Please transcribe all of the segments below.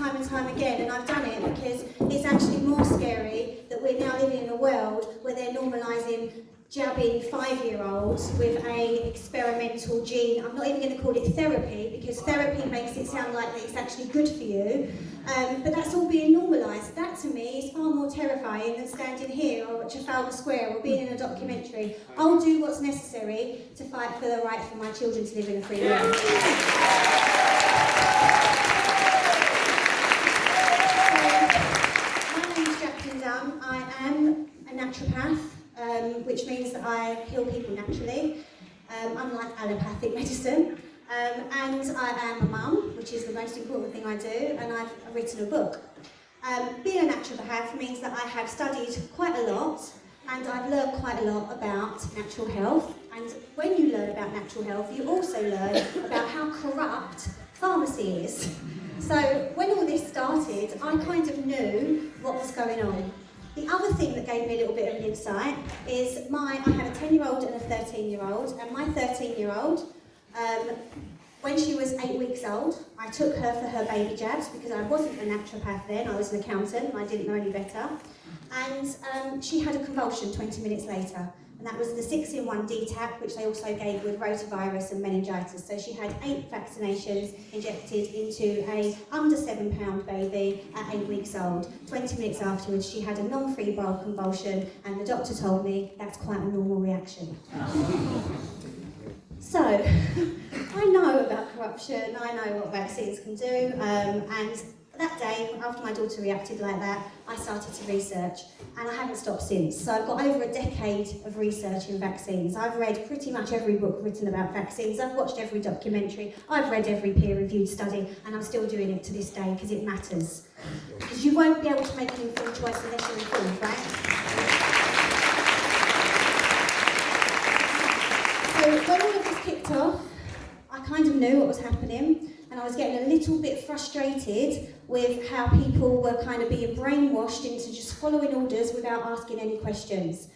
time and time again, and I've done it because it's actually more scary that we're now living in a world where they're normalising jabbing 5-year-olds with a experimental gene. I'm not even going to call it therapy, because therapy makes it sound like that it's actually good for you, but that's all being normalised. That to me is far more terrifying than standing here or at Trafalgar Square or being in a documentary. I'll do what's necessary to fight for the right for my children to live in a free world. My name is Jaclyn Dunne. I am a naturopath, which means that I heal people naturally, unlike allopathic medicine. And I am a mum, which is the most important thing I do, and I've written a book. Being a naturopath means that I have studied quite a lot, and I've learned quite a lot about natural health. And when you learn about natural health, you also learn about how corrupt pharmacy is. So when all this started, I kind of knew what was going on. The other thing that gave me a little bit of an insight is I have a 10-year-old and a 13-year-old, and my 13-year-old, when she was 8 weeks old, I took her for her baby jabs because I wasn't a naturopath then, I was an accountant and I didn't know any better. And she had a convulsion 20 minutes later, and that was the 6-in-1 DTaP, which they also gave with rotavirus and meningitis. So she had 8 vaccinations injected into a under 7-pound baby at 8 weeks old. 20 minutes afterwards, she had a non-febrile convulsion, and the doctor told me that's quite a normal reaction. So, I know about corruption, I know what vaccines can do, and that day, after my daughter reacted like that, I started to research, and I haven't stopped since. So I've got over a decade of research in vaccines. I've read pretty much every book written about vaccines, I've watched every documentary, I've read every peer-reviewed study, and I'm still doing it to this day because it matters. Because you won't be able to make an informed choice unless you're informed, right? So when all of this kicked off, I kind of knew what was happening, and I was getting a little bit frustrated with how people were kind of being brainwashed into just following orders without asking any questions.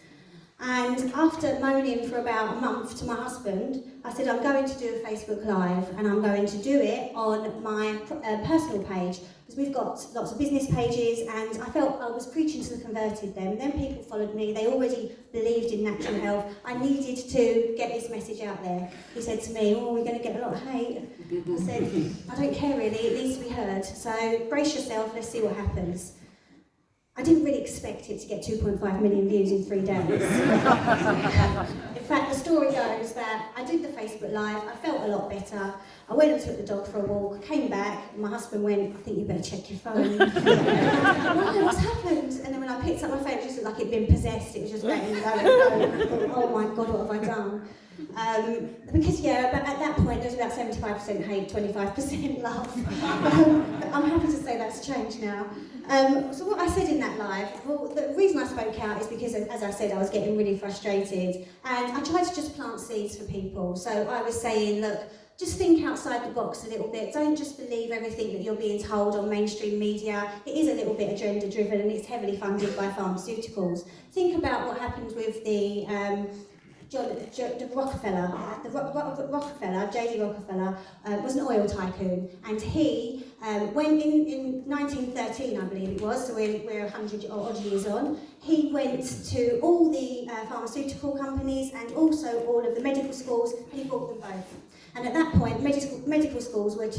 And after moaning for about a month to my husband, I said, I'm going to do a Facebook Live, and I'm going to do it on my personal page, because we've got lots of business pages, and I felt I was preaching to the converted then. Then people followed me, they already believed in natural health. I needed to get this message out there. He said to me, we're going to get a lot of hate. I said, I don't care really, it needs to be heard. So brace yourself, let's see what happens. I didn't really expect it to get 2.5 million views in 3 days. In fact, the story goes that I did the Facebook Live, I felt a lot better. I went and took the dog for a walk, came back, and my husband went, I think you better check your phone. What's happened? And then when I picked up my phone, it just looked like it'd been possessed. It was just going, going. Oh my God, what have I done? Because but at that point there was about 75% hate, 25% love. I'm happy to say that's changed now. So what I said in that live, well, the reason I spoke out is because, as I said, I was getting really frustrated, and I tried to just plant seeds for people. So I was saying, look, just think outside the box a little bit. Don't just believe everything that you're being told on mainstream media. It is a little bit agenda driven, and it's heavily funded by pharmaceuticals. Think about what happened with the Rockefeller, J.D. Rockefeller, was an oil tycoon, and he, when in 1913, I believe it was, so we're 100 odd years on, he went to all the pharmaceutical companies and also all of the medical schools, and he bought them both. And at that point, medical schools were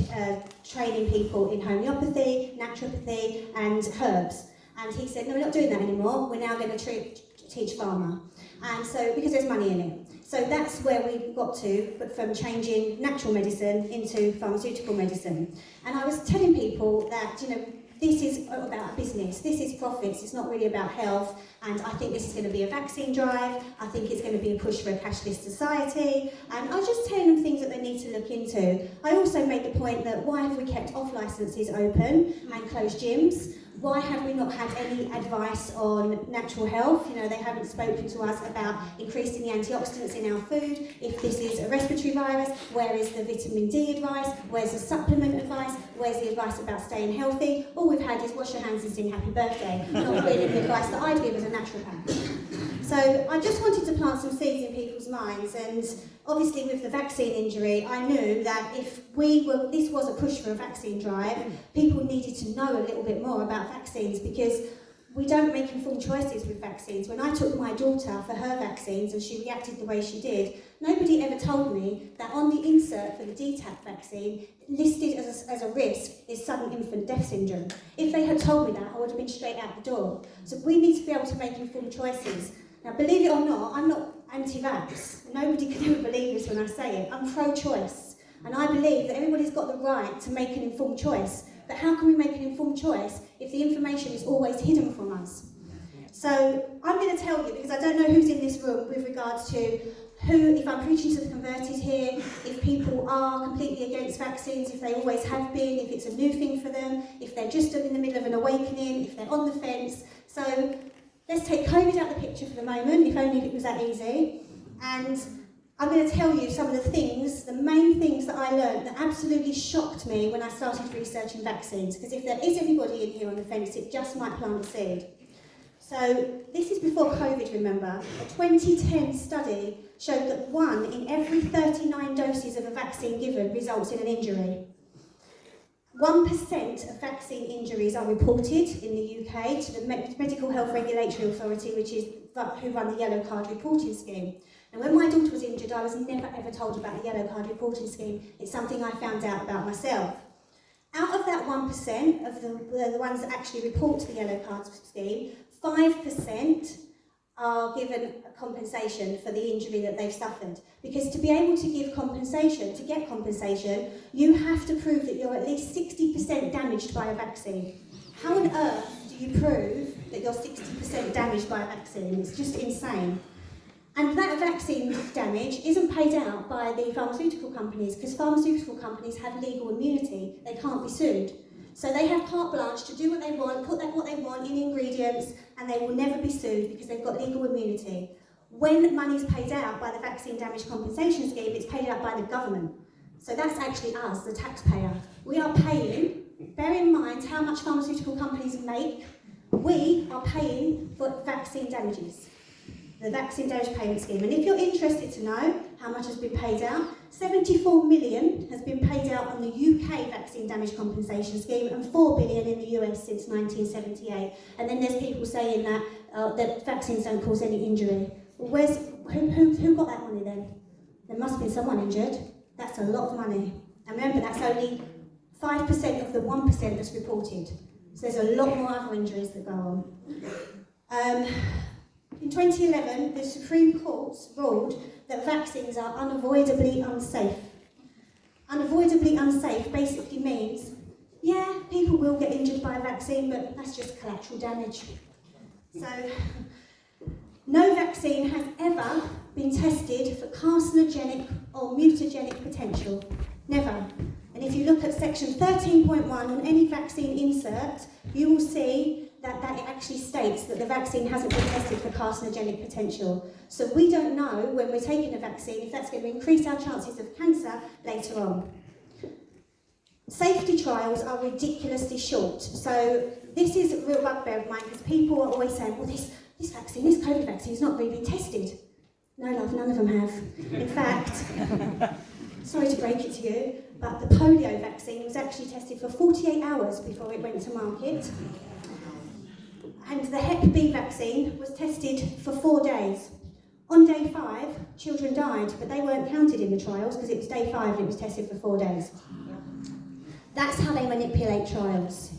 training people in homeopathy, naturopathy, and herbs. And he said, no, we're not doing that anymore, we're now going to teach pharma. And so, because there's money in it. So that's where we got to, but from changing natural medicine into pharmaceutical medicine. And I was telling people that, this is about business, this is profits, it's not really about health, and I think this is going to be a vaccine drive, I think it's going to be a push for a cashless society, and I was just telling them things that they need to look into. I also made the point that why have we kept off licences open and closed gyms? Why have we not had any advice on natural health? They haven't spoken to us about increasing the antioxidants in our food. If this is a respiratory virus, where is the vitamin D advice? Where's the supplement advice? Where's the advice about staying healthy? All we've had is wash your hands and sing happy birthday, not really the advice that I'd give as a naturopath. So I just wanted to plant some seeds in people's minds, and obviously with the vaccine injury, I knew that if this was a push for a vaccine drive, people needed to know a little bit more about vaccines, because we don't make informed choices with vaccines. When I took my daughter for her vaccines and she reacted the way she did, nobody ever told me that on the insert for the DTaP vaccine, listed as a risk is sudden infant death syndrome. If they had told me that, I would have been straight out the door. So we need to be able to make informed choices. Now, believe it or not, I'm not anti-vax. Nobody can ever believe this when I say it. I'm pro-choice. And I believe that everybody's got the right to make an informed choice. But how can we make an informed choice if the information is always hidden from us? So I'm going to tell you, because I don't know who's in this room with regards to if I'm preaching to the converted here, if people are completely against vaccines, if they always have been, if it's a new thing for them, if they're just in the middle of an awakening, if they're on the fence. So let's take COVID out of the picture for the moment, if only it was that easy. And I'm going to tell you some of the main things that I learned that absolutely shocked me when I started researching vaccines. Because if there is anybody in here on the fence, it just might plant a seed. So this is before COVID, remember. A 2010 study showed that 1 in every 39 doses of a vaccine given results in an injury. 1% of vaccine injuries are reported in the UK to the Medical Health Regulatory Authority, which is who run the Yellow Card reporting scheme. And when my daughter was injured, I was never ever told about the Yellow Card reporting scheme. It's something I found out about myself. Out of that 1% of the ones that actually report to the Yellow Card scheme, 5% are given a compensation for the injury that they've suffered. Because to be able to give compensation, to get compensation, you have to prove that you're at least 60% damaged by a vaccine. How on earth do you prove that you're 60% damaged by a vaccine? It's just insane. And that vaccine damage isn't paid out by the pharmaceutical companies, because pharmaceutical companies have legal immunity. They can't be sued. So they have carte blanche to do what they want, put what they want in ingredients, and they will never be sued because they've got legal immunity. When money is paid out by the Vaccine Damage Compensation Scheme, it's paid out by the government. So that's actually us, the taxpayer. We are paying, bear in mind how much pharmaceutical companies make, we are paying for vaccine damages. The Vaccine Damage Payment Scheme. And if you're interested to know how much has been paid out, 74 million has been paid out on the UK Vaccine Damage Compensation Scheme and 4 billion in the US since 1978. And then there's people saying that vaccines don't cause any injury. Well, who got that money then? There must have been someone injured. That's a lot of money. And remember, that's only 5% of the 1% that's reported. So there's a lot more other injuries that go on. In 2011, the Supreme Court ruled that vaccines are unavoidably unsafe. Unavoidably unsafe basically means, yeah, people will get injured by a vaccine, but that's just collateral damage. So, no vaccine has ever been tested for carcinogenic or mutagenic potential. Never. And if you look at section 13.1 on any vaccine insert, you will see that it actually states that the vaccine hasn't been tested for carcinogenic potential. So we don't know when we're taking a vaccine if that's going to increase our chances of cancer later on. Safety trials are ridiculously short. So this is a real bugbear of mine, because people are always saying, well, this vaccine, this COVID vaccine, has not really been tested. No, love, none of them have. In fact, sorry to break it to you, but the polio vaccine was actually tested for 48 hours before it went to market. And the Hep B vaccine was tested for 4 days. On day 5, children died, but they weren't counted in the trials because it was day 5 and it was tested for 4 days. That's how they manipulate trials.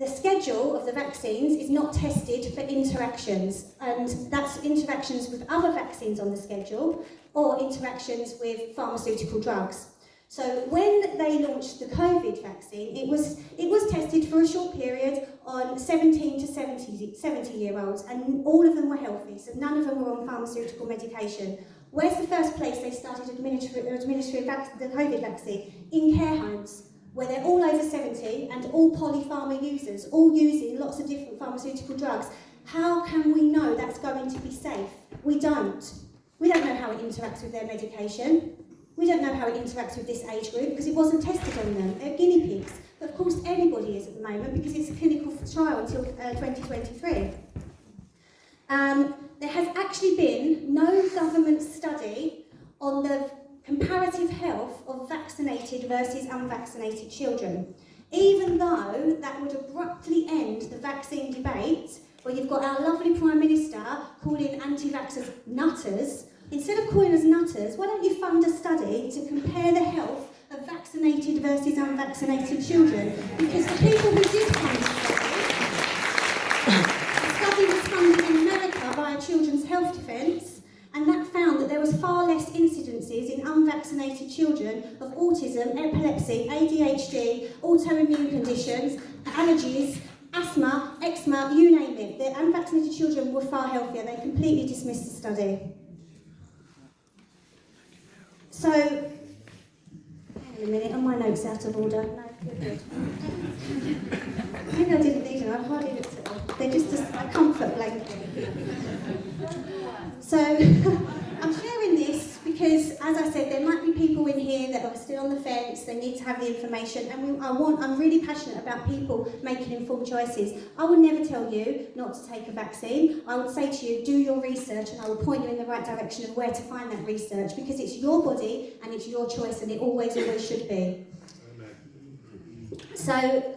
The schedule of the vaccines is not tested for interactions, and that's interactions with other vaccines on the schedule or interactions with pharmaceutical drugs. So when they launched the COVID vaccine, it was tested for a short period on 17 to 70-year-olds, and all of them were healthy, so none of them were on pharmaceutical medication. Where's the first place they started administering the COVID vaccine? In care homes, where they're all over 70 and all polypharma users, all using lots of different pharmaceutical drugs. How can we know that's going to be safe? We don't. We don't know how it interacts with their medication. We don't know how it interacts with this age group because it wasn't tested on them. They're guinea pigs. But of course everybody is at the moment because it's a clinical trial until 2023. There has actually been no government study on the comparative health of vaccinated versus unvaccinated children, even though that would abruptly end the vaccine debate, where you've got our lovely Prime Minister calling anti-vaxxers nutters. Instead of calling us nutters, why don't you fund a study to compare the health of vaccinated versus unvaccinated children? Because the people who did come to the study was funded in America by Children's Health Defence, and that found that there was far less incidences in unvaccinated children of autism, epilepsy, ADHD, autoimmune conditions, allergies, asthma, eczema, you name it. The unvaccinated children were far healthier. They completely dismissed the study. So, hang on a minute, are my notes out of order? No, good. Maybe I didn't need them, I hardly looked at them. They're just a comfort blanket. So, I'm sharing this because, as I said, there might be people in here that are still on the fence, they need to have the information, and I'm really passionate about people making informed choices. I would never tell you not to take a vaccine. I would say to you, do your research, and I will point you in the right direction of where to find that research, because it's your body and it's your choice, and it always should be. So,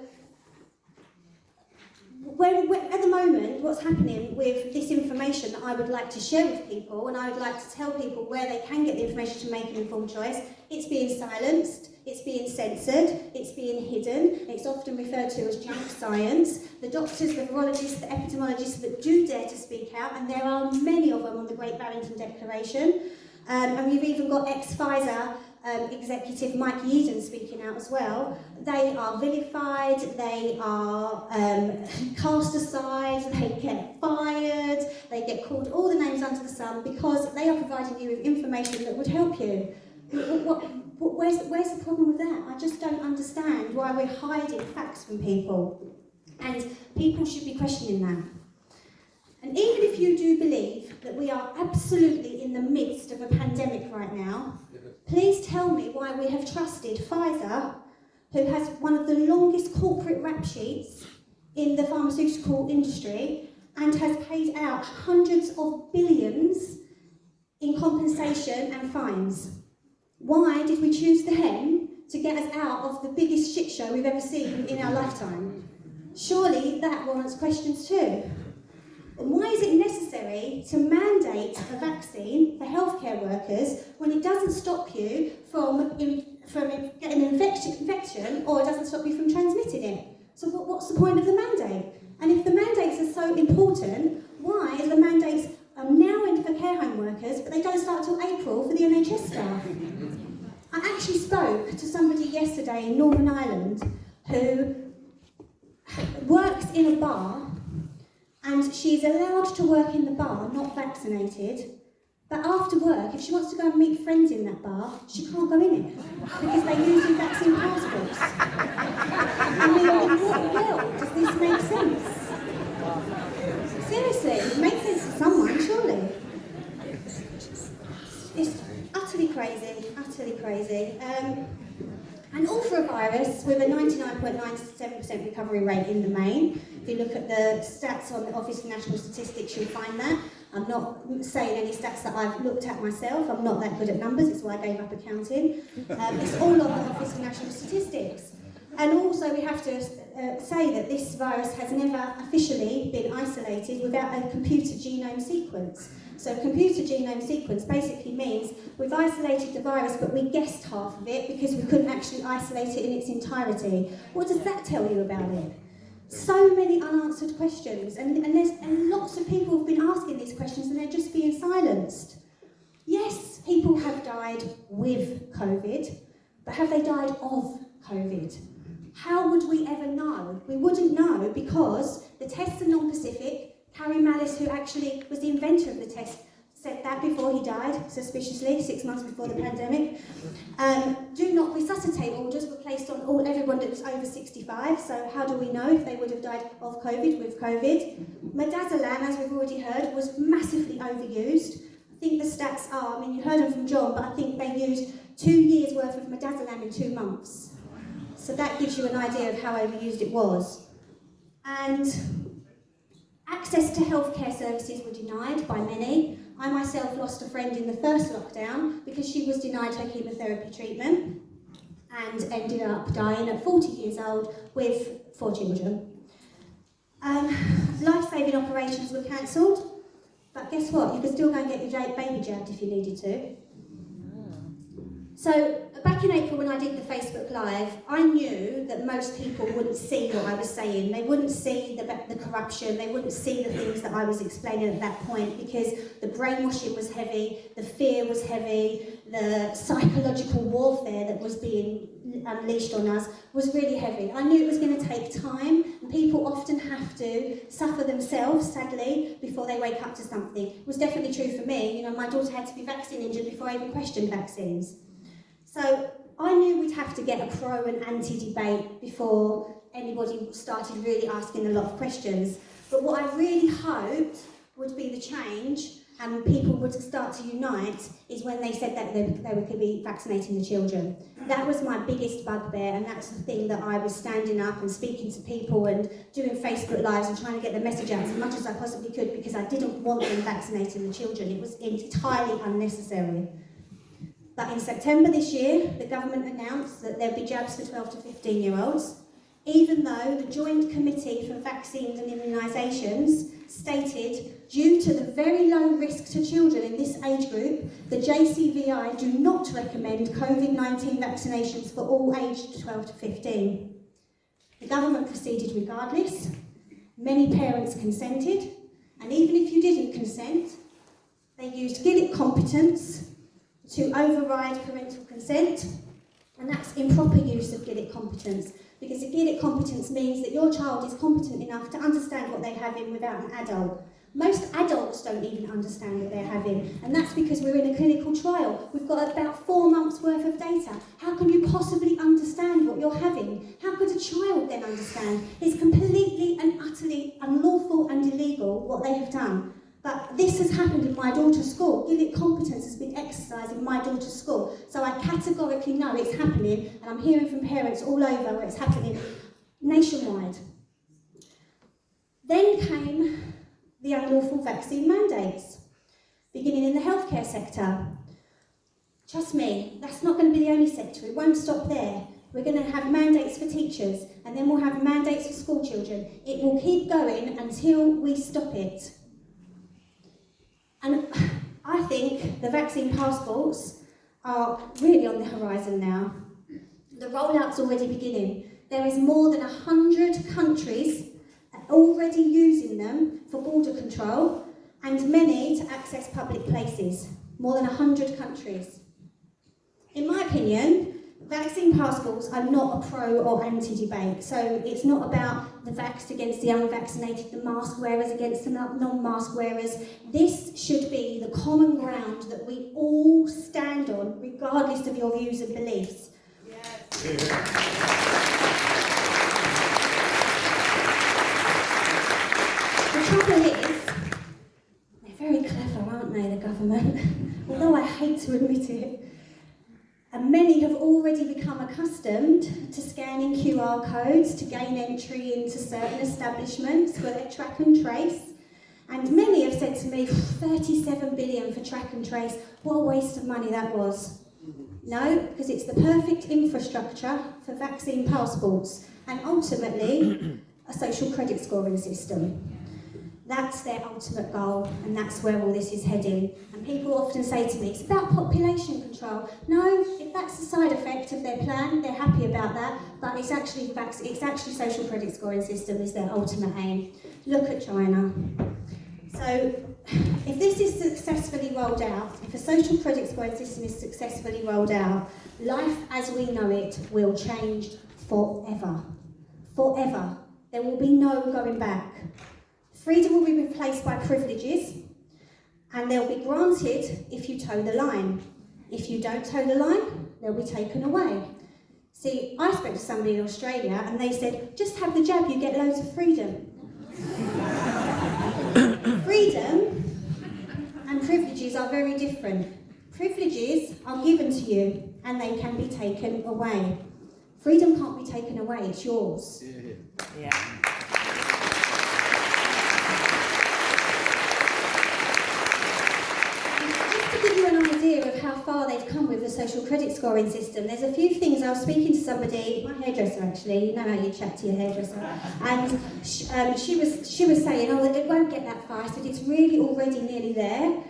at the moment, what's happening with this information that I would like to share with people, and I would like to tell people where they can get the information to make an informed choice, it's being silenced, it's being censored, it's being hidden, it's often referred to as junk science. The doctors, the virologists, the epidemiologists that do dare to speak out, and there are many of them on the Great Barrington Declaration, and we've even got ex-Pfizer executive Mike Yeadon speaking out as well. They are vilified, they are cast aside, they get fired, they get called all the names under the sun because they are providing you with information that would help you. Where's the problem with that? I just don't understand why we're hiding facts from people. And people should be questioning that. And even if you do believe that we are absolutely in the midst of a pandemic right now, please tell me why we have trusted Pfizer, who has one of the longest corporate rap sheets in the pharmaceutical industry and has paid out hundreds of billions in compensation and fines. Why did we choose them to get us out of the biggest shit show we've ever seen in our lifetime? Surely that warrants questions too. And why is it necessary to mandate a vaccine for healthcare workers when it doesn't stop you from getting an infection, or it doesn't stop you from transmitting it? So what's the point of the mandate? And if the mandates are so important, why are the mandates now in for care home workers, but they don't start till April for the NHS staff? I actually spoke to somebody yesterday in Northern Ireland who works in a bar, and she's allowed to work in the bar, not vaccinated, but after work, if she wants to go and meet friends in that bar, she can't go in it, because they're using vaccine passports. I mean, in what world does this make sense? Seriously, it makes sense to someone, surely. It's utterly crazy, utterly crazy. And all for a virus with a 99.97% recovery rate in the main. If you look at the stats on the Office for National Statistics, you'll find that. I'm not saying any stats that I've looked at myself. I'm not that good at numbers, it's why I gave up accounting. It's all on the Office for National Statistics. And also we have to say that this virus has never officially been isolated without a computer genome sequence. So computer genome sequence basically means we've isolated the virus, but we guessed half of it because we couldn't actually isolate it in its entirety. What does that tell you about it? So many unanswered questions, and lots of people have been asking these questions and they're just being silenced. Yes, people have died with COVID, but have they died of COVID? How would we ever know? We wouldn't know because the tests are non-specific. Harry Mallis, who actually was the inventor of the test, said that before he died, suspiciously, 6 months before the pandemic. Do not resuscitate orders were placed on everyone that was over 65, so how do we know if they would have died of COVID with COVID? Midazolam, as we've already heard, was massively overused. I think the stats are, I mean, you heard them from John, but I think they used 2 years' worth of midazolam in 2 months. So that gives you an idea of how overused it was. And Access to healthcare services were denied by many. I myself lost a friend in the first lockdown because she was denied her chemotherapy treatment and ended up dying at 40 years old with 4 children. Life-saving operations were cancelled, but guess what? You could still go and get your baby jabbed if you needed to. So back in April when I did the Facebook Live, I knew that most people wouldn't see what I was saying. They wouldn't see the corruption, they wouldn't see the things that I was explaining at that point, because the brainwashing was heavy, the fear was heavy, the psychological warfare that was being unleashed on us was really heavy. I knew it was going to take time, and people often have to suffer themselves, sadly, before they wake up to something. It was definitely true for me. You know, my daughter had to be vaccine injured before I even questioned vaccines. So I knew we'd have to get a pro and anti debate before anybody started really asking a lot of questions. But what I really hoped would be the change and people would start to unite is when they said that they could be vaccinating the children. That was my biggest bugbear, and that's the thing that I was standing up and speaking to people and doing Facebook Lives and trying to get the message out as much as I possibly could, because I didn't want them vaccinating the children. It was entirely unnecessary. But in September this year, the government announced that there'd be jabs for 12 to 15-year-olds, even though the Joint Committee for Vaccines and Immunisations stated, due to the very low risk to children in this age group, the JCVI do not recommend COVID-19 vaccinations for all aged 12 to 15. The government proceeded regardless. Many parents consented, and even if you didn't consent, they used Gillett competence to override parental consent, and that's improper use of Gillett competence, because a Gillett competence means that your child is competent enough to understand what they're having without an adult. Most adults don't even understand what they're having, and that's because we're in a clinical trial. We've got about 4 months worth of data. How can you possibly understand what you're having? How could a child then understand? It's completely and utterly unlawful and illegal what they have done. But this has happened in my daughter's school. Gillett competence has been exercised in my daughter's school. So I categorically know it's happening, and I'm hearing from parents all over where it's happening nationwide. Then came the unlawful vaccine mandates, beginning in the healthcare sector. Trust me, that's not going to be the only sector. It won't stop there. We're going to have mandates for teachers, and then we'll have mandates for school children. It will keep going until we stop it. And I think the vaccine passports are really on the horizon now. The rollout's already beginning. There is more than 100 countries already using them for border control, and many to access public places. More than 100 countries. In my opinion, vaccine passports are not a pro or anti-debate. So it's not about the vaxxed against the unvaccinated, the mask wearers against the non-mask wearers. This should be the common ground that we all stand on, regardless of your views and beliefs. Yes. The trouble is, they're very clever, aren't they, the government? Although I hate to admit it. And many have already become accustomed to scanning QR codes to gain entry into certain establishments where they track and trace. And many have said to me, 37 billion for track and trace, what a waste of money that was. No, because it's the perfect infrastructure for vaccine passports and ultimately a social credit scoring system. That's their ultimate goal, and that's where all this is heading. And people often say to me, it's about population control. No, if that's the side effect of their plan, they're happy about that, but it's actually social credit scoring system is their ultimate aim. Look at China. So, if this is successfully rolled out, if a social credit scoring system is successfully rolled out, life as we know it will change forever. Forever. There will be no going back. Freedom will be replaced by privileges, and they'll be granted if you toe the line. If you don't toe the line, they'll be taken away. See, I spoke to somebody in Australia, and they said, just have the jab, you get loads of freedom. Freedom and privileges are very different. Privileges are given to you, and they can be taken away. Freedom can't be taken away, it's yours. Yeah. they've come with a social credit scoring system. There's a few things. I was speaking to somebody, my hairdresser actually, you know how you chat to your hairdresser, and she was saying, oh, it won't get that far. I said, it's really already nearly there.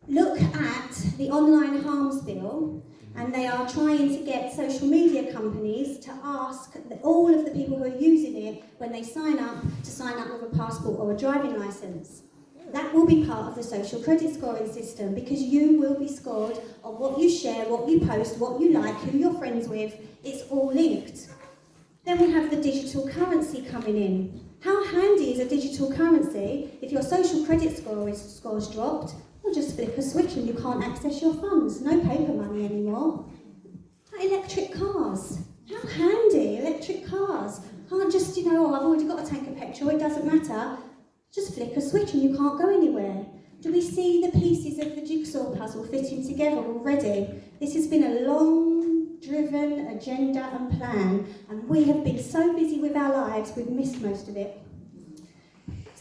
Look at the online harms bill, and they are trying to get social media companies to ask all of the people who are using it, when they sign up, to sign up with a passport or a driving licence. That will be part of the social credit scoring system, because you will be scored on what you share, what you post, what you like, who you're friends with. It's all linked. Then we have the digital currency coming in. How handy is a digital currency if your social credit score's dropped? You'll just flip a switch and you can't access your funds. No paper money anymore. Electric cars. How handy, electric cars. Can't just, I've already got a tank of petrol, it doesn't matter. Just flick a switch and you can't go anywhere. Do we see the pieces of the jigsaw puzzle fitting together already? This has been a long-driven agenda and plan, and we have been so busy with our lives, we've missed most of it.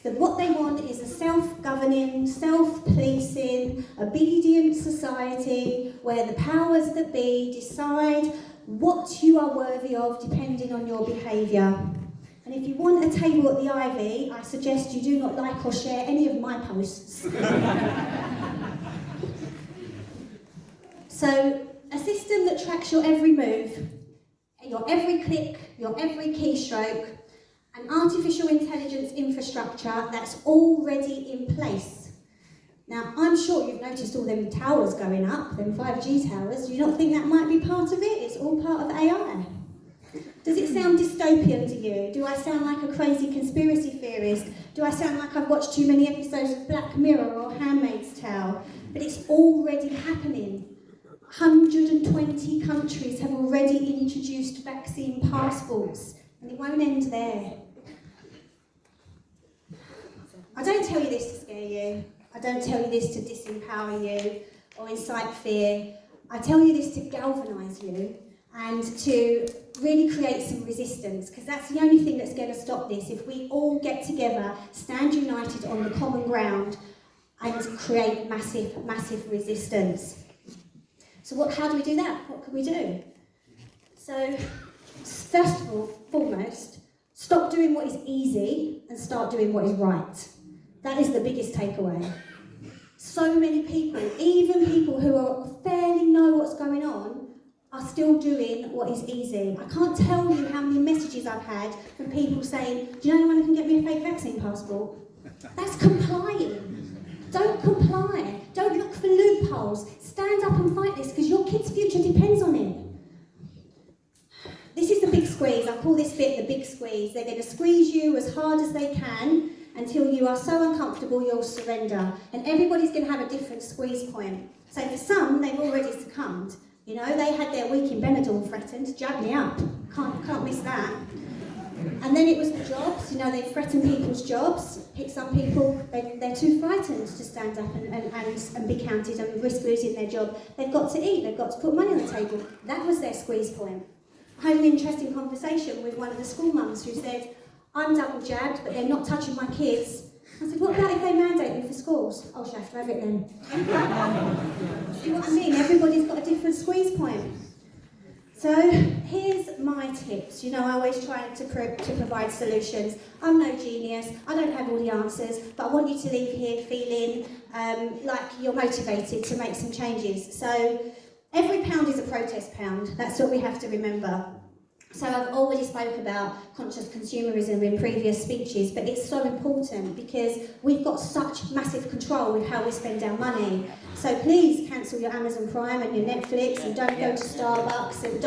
So what they want is a self-governing, self-policing, obedient society where the powers that be decide what you are worthy of depending on your behaviour. And if you want a table at the Ivy, I suggest you do not like or share any of my posts. So, a system that tracks your every move, your every click, your every keystroke, an artificial intelligence infrastructure that's already in place. Now, I'm sure you've noticed all them towers going up, them 5G towers. Do you not think that might be part of it? It's all part of AI. Does it sound dystopian to you? Do I sound like a crazy conspiracy theorist? Do I sound like I've watched too many episodes of Black Mirror or Handmaid's Tale? But it's already happening. 120 countries have already introduced vaccine passports, and it won't end there. I don't tell you this to scare you. I don't tell you this to disempower you or incite fear. I tell you this to galvanise you and to really create some resistance, because that's the only thing that's going to stop this. If we all get together, stand united on the common ground and create massive, massive resistance. So how do we do that? What can we do? So, first of all, foremost, stop doing what is easy and start doing what is right. That is the biggest takeaway. So many people, even people who fairly know what's going on, are still doing what is easy. I can't tell you how many messages I've had from people saying, do you know anyone who can get me a fake vaccine passport? That's complying. Don't comply. Don't look for loopholes. Stand up and fight this, because your kid's future depends on it. This is the big squeeze. I call this bit the big squeeze. They're going to squeeze you as hard as they can until you are so uncomfortable you'll surrender. And everybody's going to have a different squeeze point. So for some, they've already succumbed. They had their week in Benidorm threatened. Jab me up. Can't miss that. And then it was the jobs. They threaten people's jobs. Hit some people, they're too frightened to stand up and be counted and risk losing their job. They've got to eat. They've got to put money on the table. That was their squeeze point. I had an interesting conversation with one of the school mums who said, I'm double jabbed, but they're not touching my kids. I said, what about if they mandate me for schools? Oh, she'll have to have it then. See what I mean? Everybody's got a different squeeze point. So here's my tips. I always try to provide solutions. I'm no genius. I don't have all the answers, but I want you to leave here feeling like you're motivated to make some changes. So every pound is a protest pound. That's what we have to remember. So I've already spoke about conscious consumerism in previous speeches, but it's so important because we've got such massive control with how we spend our money. So please cancel your Amazon Prime and your Netflix, and don't go to Starbucks, and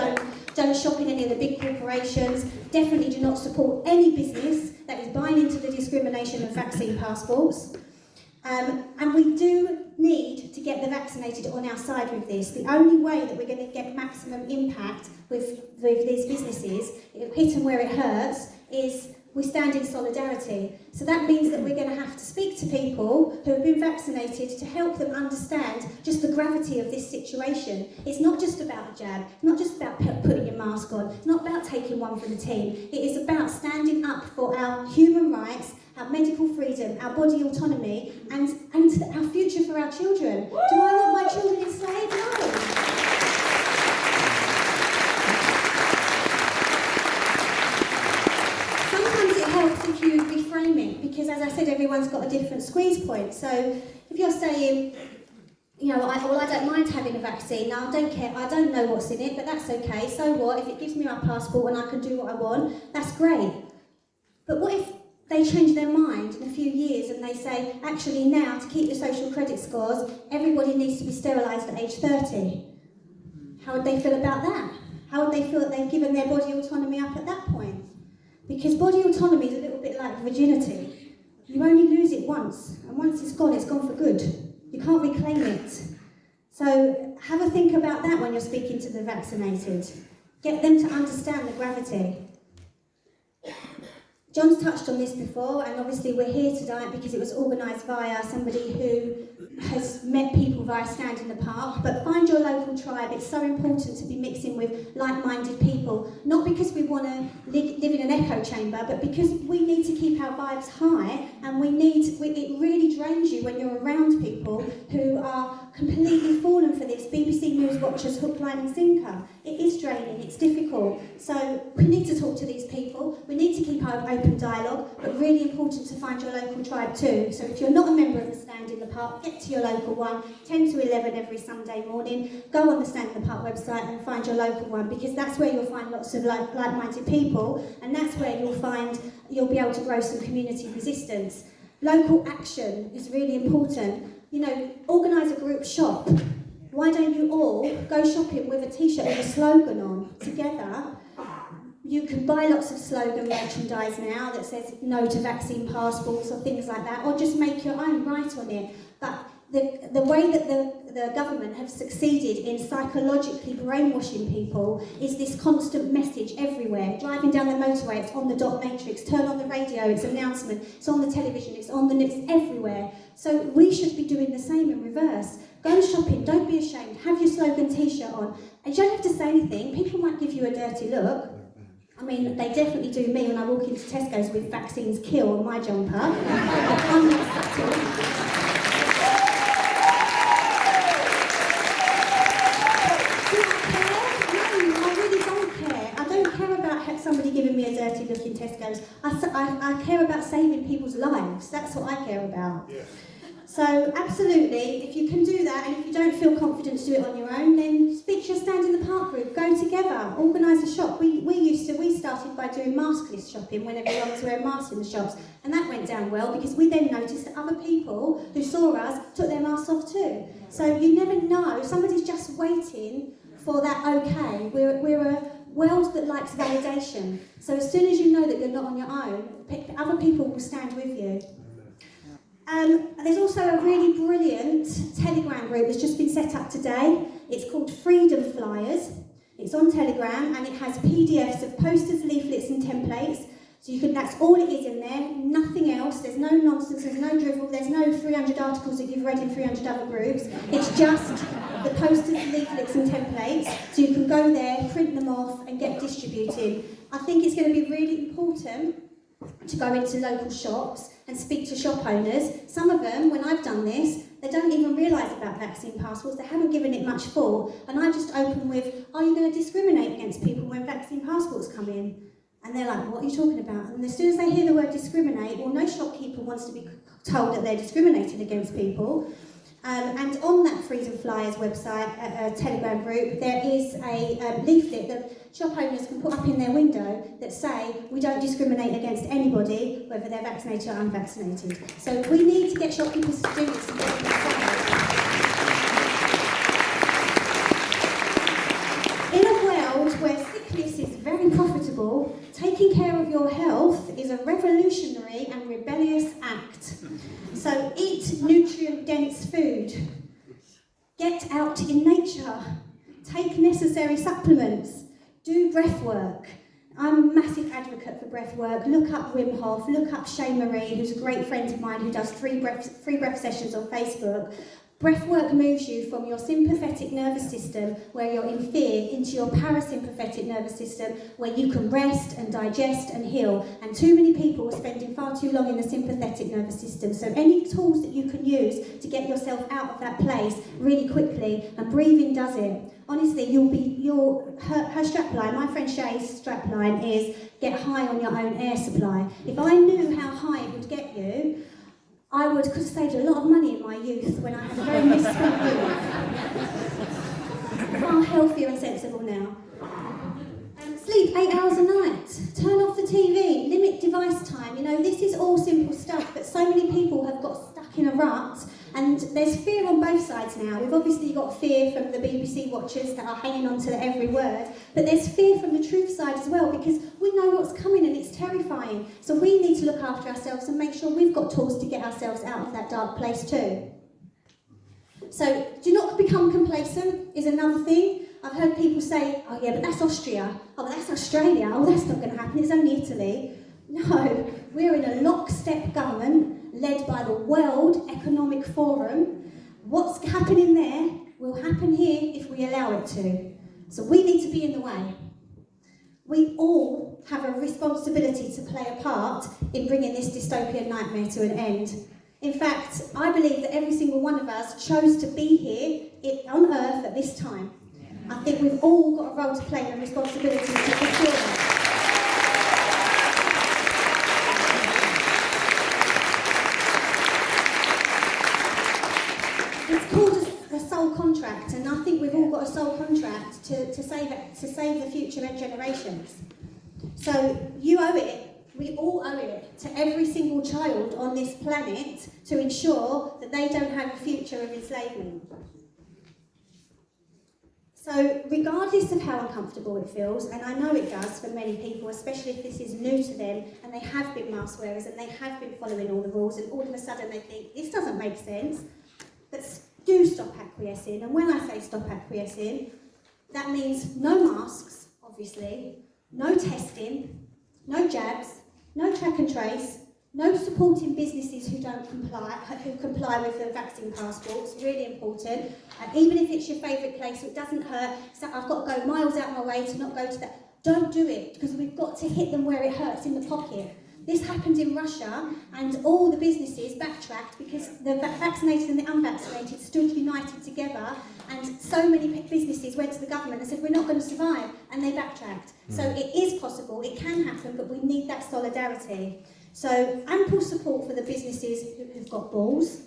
don't shop in any of the big corporations. Definitely do not support any business that is buying into the discrimination of vaccine passports. And we do need to get the vaccinated on our side with this. The only way that we're going to get maximum impact with these businesses, hit them where it hurts, is we stand in solidarity. So that means that we're going to have to speak to people who have been vaccinated to help them understand just the gravity of this situation. It's not just about a jab, not just about putting your mask on, it's not about taking one for the team. It is about standing up for our human rights, our medical freedom, our body autonomy, and our future for our children. Do I want my children enslaved? No. if you reframe it, because as I said, everyone's got a different squeeze point. So if you're saying, you know, I don't mind having a vaccine, now I don't care, I don't know what's in it, but that's okay, so what, if it gives me my passport and I can do what I want, that's great. But what if they change their mind in a few years and they say, actually now, to keep the social credit scores, everybody needs to be sterilised at age 30? How would they feel about that? How would they feel that they've given their body autonomy up at that point? Because body autonomy is a little bit like virginity. You only lose it once, and once it's gone for good. You can't reclaim it. So have a think about that when you're speaking to the vaccinated. Get them to understand the gravity. John's touched on this before, and obviously we're here tonight because it was organised via somebody who has met people via Stand in the Park, but find your local tribe. It's so important to be mixing with like-minded people, not because we want to live in an echo chamber, but because we need to keep our vibes high, and it really drains you when you're around people who are completely fallen for this. BBC News watchers, hook, line and sinker. It is draining, it's difficult. So we need to talk to these people, we need to keep our open dialogue, but really important to find your local tribe too. So if you're not a member of the Stand in the Park, get to your local one, 10 to 11 every Sunday morning. Go on the Stand in the Park website and find your local one, because that's where you'll find lots of like-minded people, and that's where you'll be able to grow some community resistance. Local action is really important. You know, organise a group shop. Why don't you all go shopping with a t-shirt with a slogan on together? You can buy lots of slogan merchandise now that says no to vaccine passports or things like that, or just make your own, write on it. But the way that the government have succeeded in psychologically brainwashing people is this constant message everywhere. Driving down the motorway, it's on the dot matrix. Turn on the radio, it's an announcement. It's on the television, it's on the news, everywhere. So we should be doing the same in reverse. Go shopping, don't be ashamed. Have your slogan t-shirt on. And you don't have to say anything. People might give you a dirty look. I mean, they definitely do me when I walk into Tesco's with "vaccines kill" on my jumper. I'm not subtle. Somebody giving me a dirty look in Tesco's. I care about saving people's lives. That's what I care about. Yeah. So absolutely, if you can do that, and if you don't feel confident to do it on your own, then speak to your Stand in the Park group. Go together, organise a shop. We started by doing maskless shopping when everyone was wearing masks in the shops, and that went down well because we then noticed that other people who saw us took their masks off too. So you never know. Somebody's just waiting for that okay. We're a world that likes validation. So as soon as you know that you're not on your own, other people will stand with you. There's also a really brilliant Telegram group that's just been set up today. It's called Freedom Flyers. It's on Telegram and it has PDFs of posters, leaflets and templates. So that's all it is in there, nothing else. There's no nonsense, there's no drivel, there's no 300 articles that you've read in 300 other groups. It's just the posters, leaflets and templates. So you can go there, print them off and get distributed. I think it's going to be really important to go into local shops and speak to shop owners. Some of them, when I've done this, they don't even realise about vaccine passports. They haven't given it much thought. And I just open with, are you going to discriminate against people when vaccine passports come in? And they're like, what are you talking about? And as soon as they hear the word discriminate, well, no shopkeeper wants to be told that they're discriminating against people. And on that Freedom Flyers website, Telegram group, there is a leaflet that shop owners can put up in their window that say, we don't discriminate against anybody, whether they're vaccinated or unvaccinated. So we need to get shopkeepers to do this and get them in a world where sickness is very profitable, taking care of your health is a revolutionary and rebellious act. So eat nutrient-dense food, get out in nature, take necessary supplements, do breath work. I'm a massive advocate for breath work. Look up Wim Hof, look up Shay Marie, who's a great friend of mine who does free breath sessions on Facebook. Breathwork moves you from your sympathetic nervous system, where you're in fear, into your parasympathetic nervous system, where you can rest and digest and heal. And too many people are spending far too long in the sympathetic nervous system. So any tools that you can use to get yourself out of that place really quickly, and breathing does it. Honestly, her strapline, my friend Shay's strapline is get high on your own air supply. If I knew how high it would get you, I could have saved a lot of money in my youth when I had a very misspent youth. Far healthier and sensible now. Sleep 8 hours a night. Turn off the TV. Limit device time. You know, this is all simple stuff, but so many people have got stuck in a rut, and there's fear on both sides now. We've obviously got fear from the BBC watchers that are hanging on to every word, but there's fear from the truth side as well, because we know what's coming and it's terrifying. So we need to look after ourselves and make sure we've got tools to get ourselves out of that dark place too. So do not become complacent is another thing. I've heard people say, oh yeah, but that's Austria. Oh, but that's Australia. Oh, that's not going to happen. It's only Italy. No, we're in a lockstep government led by the World Economic Forum. What's happening there will happen here if we allow it to. So we need to be in the way. We all have a responsibility to play a part in bringing this dystopian nightmare to an end. In fact, I believe that every single one of us chose to be here on Earth at this time. I think we've all got a role to play and a responsibility to fulfill that. It's called a soul contract, and I think we've all got a soul contract to save the future generations. So you owe it. We all owe it to every single child on this planet to ensure that they don't have a future of enslavement. So regardless of how uncomfortable it feels, and I know it does for many people, especially if this is new to them and they have been mask wearers and they have been following all the rules, and all of a sudden they think, this doesn't make sense, but do stop acquiescing. And when I say stop acquiescing, that means no masks, obviously, no testing, no jabs, no track and trace, no supporting businesses who comply with the vaccine passports, really important. And even if it's your favourite place, so it doesn't hurt, so I've got to go miles out my way to not go to that. Don't do it, because we've got to hit them where it hurts, in the pocket. This happened in Russia, and all the businesses backtracked because the vaccinated and the unvaccinated stood united together, and so many businesses went to the government and said, we're not going to survive, and they backtracked. So it is possible, it can happen, but we need that solidarity. So ample support for the businesses who've got balls.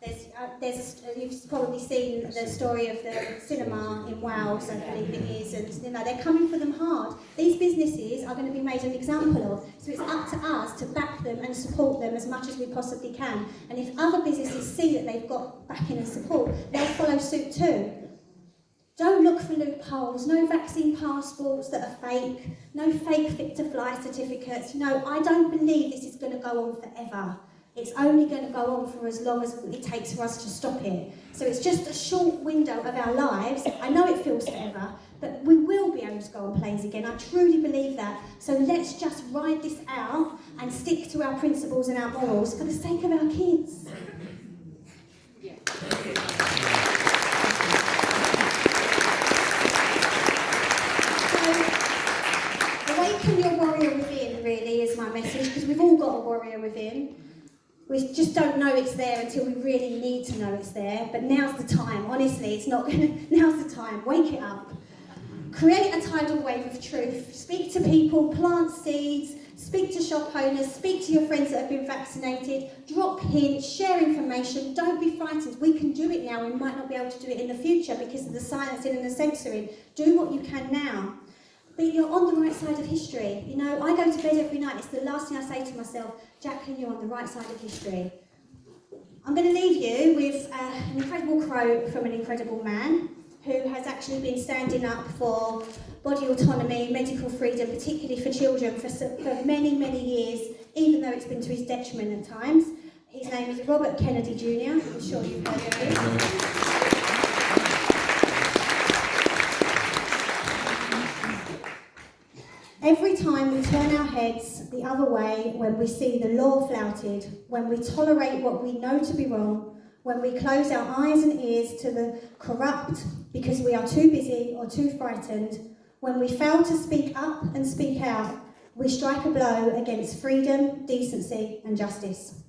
You've probably seen the story of the cinema in Wales, I believe it is, and they're coming for them hard. These businesses are going to be made an example of, so it's up to us to back them and support them as much as we possibly can. And if other businesses see that they've got backing and support, they'll follow suit too. Don't look for loopholes, no vaccine passports that are fake, no fake fit-to-fly certificates. No, I don't believe this is going to go on forever. It's only going to go on for as long as it takes for us to stop it. So it's just a short window of our lives. I know it feels forever, but we will be able to go on planes again. I truly believe that. So let's just ride this out and stick to our principles and our morals for the sake of our kids. Yeah. Awaken your warrior within, really, is my message, because we've all got a warrior within. We just don't know it's there until we really need to know it's there. But now's the time. Honestly, now's the time. Wake it up. Create a tidal wave of truth. Speak to people, plant seeds, speak to shop owners, speak to your friends that have been vaccinated, drop hints, share information. Don't be frightened. We can do it now. We might not be able to do it in the future because of the silencing and the censoring. Do what you can now. But you're on the right side of history. You know, I go to bed every night. It's the last thing I say to myself, Jaclyn, you're on the right side of history. I'm going to leave you with an incredible quote from an incredible man who has actually been standing up for body autonomy, medical freedom, particularly for children, for many, many years, even though it's been to his detriment at times. His name is Robert Kennedy Jr. I'm sure you've heard of him. Every time we turn our heads the other way, when we see the law flouted, when we tolerate what we know to be wrong, when we close our eyes and ears to the corrupt because we are too busy or too frightened, when we fail to speak up and speak out, we strike a blow against freedom, decency and justice.